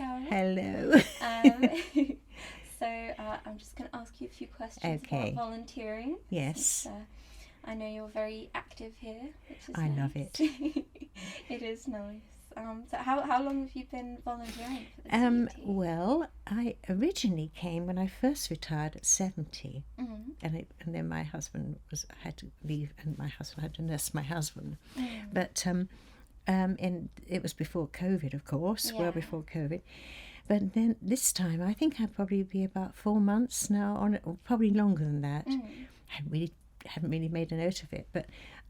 Carol. Hello. Um, I'm just going to ask you a few questions Okay. about volunteering. Yes. Since, I know you're very active here, which is I nice. love it. It is nice. So how long have you been volunteering for the CET? Well, I originally came when I first retired at 70, Mm. and then my husband had to leave, and my husband had to nurse my husband. Mm. But and it was before COVID, of course, well Yeah. before COVID. But then this time, I think I'd probably be about 4 months now on it, or probably longer than that. Mm. I haven't really made a note of it, but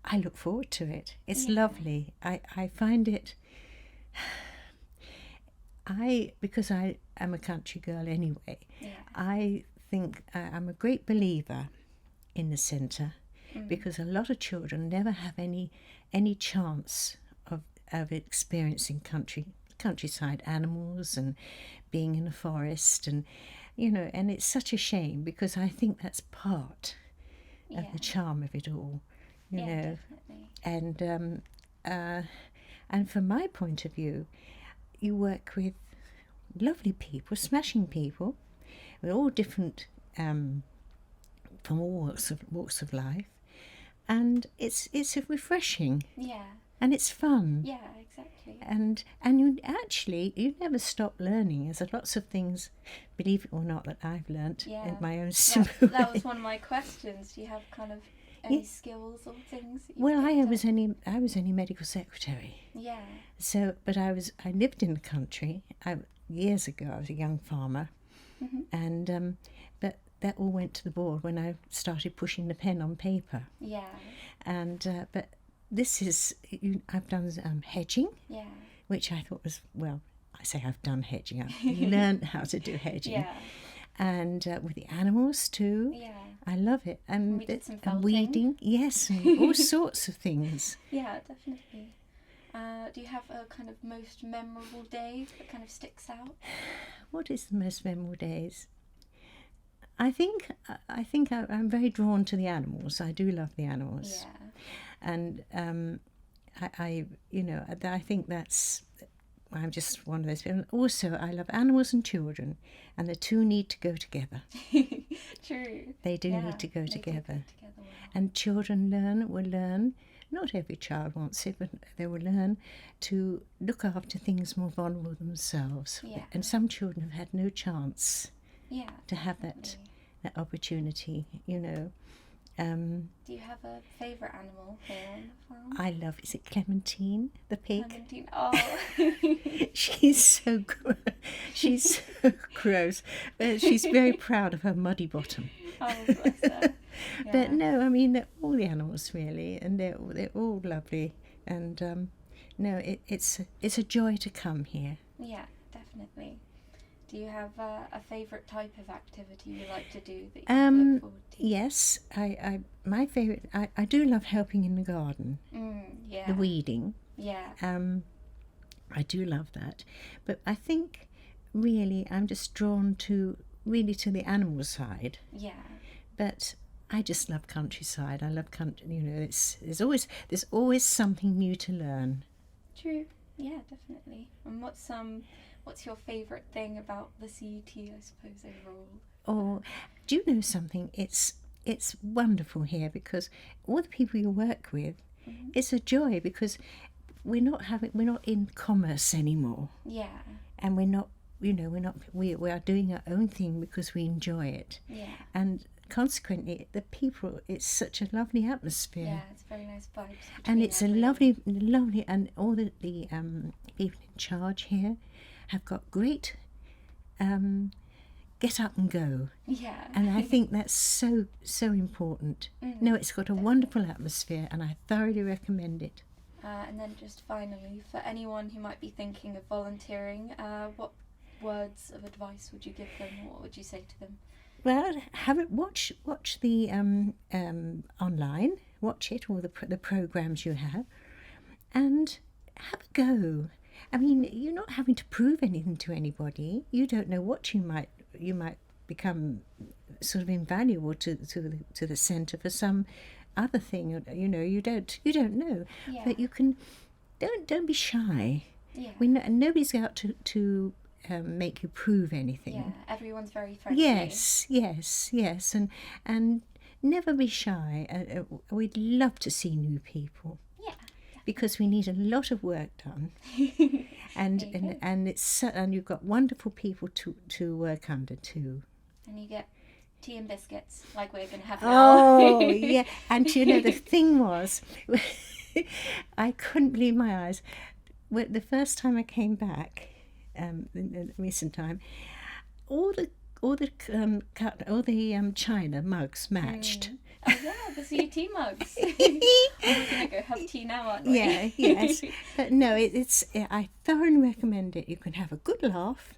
I look forward to it. It's Yeah. lovely. I find it. Because I am a country girl anyway, Yeah. I think I'm a great believer in the centre, because a lot of children never have any chance of experiencing countryside animals and being in a forest, and and it's such a shame, because I think that's part of the charm of it all, you know. Definitely. And from my point of view, you work with lovely people, smashing people, with all different, from all walks of life, and it's refreshing, Yeah. and it's fun, Yeah, exactly. and you never stop learning. There's lots of things, believe it or not, that I've learnt in my own simple That way. was one of my questions. Do you have kind of any skills or things that you've Well, I picked up? was only medical secretary. Yeah. So, but I lived in the country. Years ago, I was a young farmer, and but that all went to the board when I started pushing the pen on paper. Yeah. And but this is I've done hedging, Yeah. which I thought was, well, I say I've done hedging. I've learned how to do hedging, Yeah. and with the animals too. Yeah. I love it, and We did some and felting. weeding, yes, and all sorts of things. Yeah, definitely. Do you have a kind of most memorable day that kind of sticks out? What is the most memorable days? I think I'm very drawn to the animals. I do love the animals, Yeah. and I think I'm just one of those people. Also, I love animals and children, and the two need to go together. True. They do Yeah, need to go they do together. well. And children will learn. Not every child wants it, but they will learn to look after things more vulnerable themselves. Yeah. And some children have had no chance Yeah. to have definitely. that opportunity, Do you have a favourite animal here on the farm? I love, is it Clementine, the pig? Clementine. Oh. She's so gross. She's very proud of her muddy bottom. Oh, bless her. Yeah. But no, I mean, they're all the animals really, and they're all lovely. And no, it's a joy to come here. Yeah, definitely. Do you have a favourite type of activity you like to do that you look forward to? Yes, my favourite. I do love helping in the garden, Yeah. the weeding. Yeah. I do love that, but I think really I'm just drawn to the animal side. Yeah. But I just love countryside. I love country. There's always something new to learn. True. Yeah, definitely. And what's your favourite thing about the CET, I suppose, overall? Or do you know something? It's wonderful here, because all the people you work with, it's a joy, because we're not in commerce anymore, Yeah. and we are doing our own thing because we enjoy it, Yeah. and consequently the people, it's such a lovely atmosphere. Yeah, it's very nice vibes. And it's a everyone. lovely, and all the people in charge here have got great get up and go. Yeah. And I think that's so important. No, it's got a wonderful atmosphere, and I thoroughly recommend it. And then just finally, for anyone who might be thinking of volunteering, what words of advice would you give them, or what would you say to them? Well, watch the online, watch it, all the programs you have, and have a go. I mean, you're not having to prove anything to anybody. You don't know what you might become sort of invaluable to the centre for some other thing. You don't know. Yeah. But you can don't be shy. Yeah. Nobody's out to make you prove anything. Yeah, everyone's very friendly. Yes, and never be shy. We'd love to see new people. Yeah. Because we need a lot of work done, and you've got wonderful people to work under too. And you get tea and biscuits like we're going to have now. Oh yeah, and the thing was, I couldn't believe my eyes. The first time I came back, in the recent time, all the china mugs matched. Oh yeah, the CET mugs. We're going to go have tea now, aren't we? Yeah, yes. But no, I thoroughly recommend it. You can have a good laugh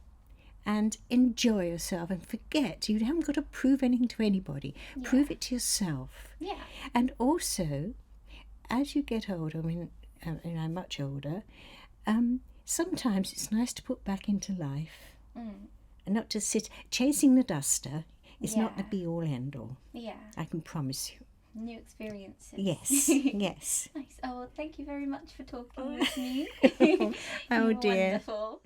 and enjoy yourself and forget. You haven't got to prove anything to anybody. Yeah. Prove it to yourself. Yeah. And also, as you get older, I'm much older, sometimes it's nice to put back into life and not to sit chasing the duster. It's not the be all end all. Yeah. I can promise you. New experiences. Yes, yes. Nice. Oh, well, thank you very much for talking with me. Oh You were dear. wonderful.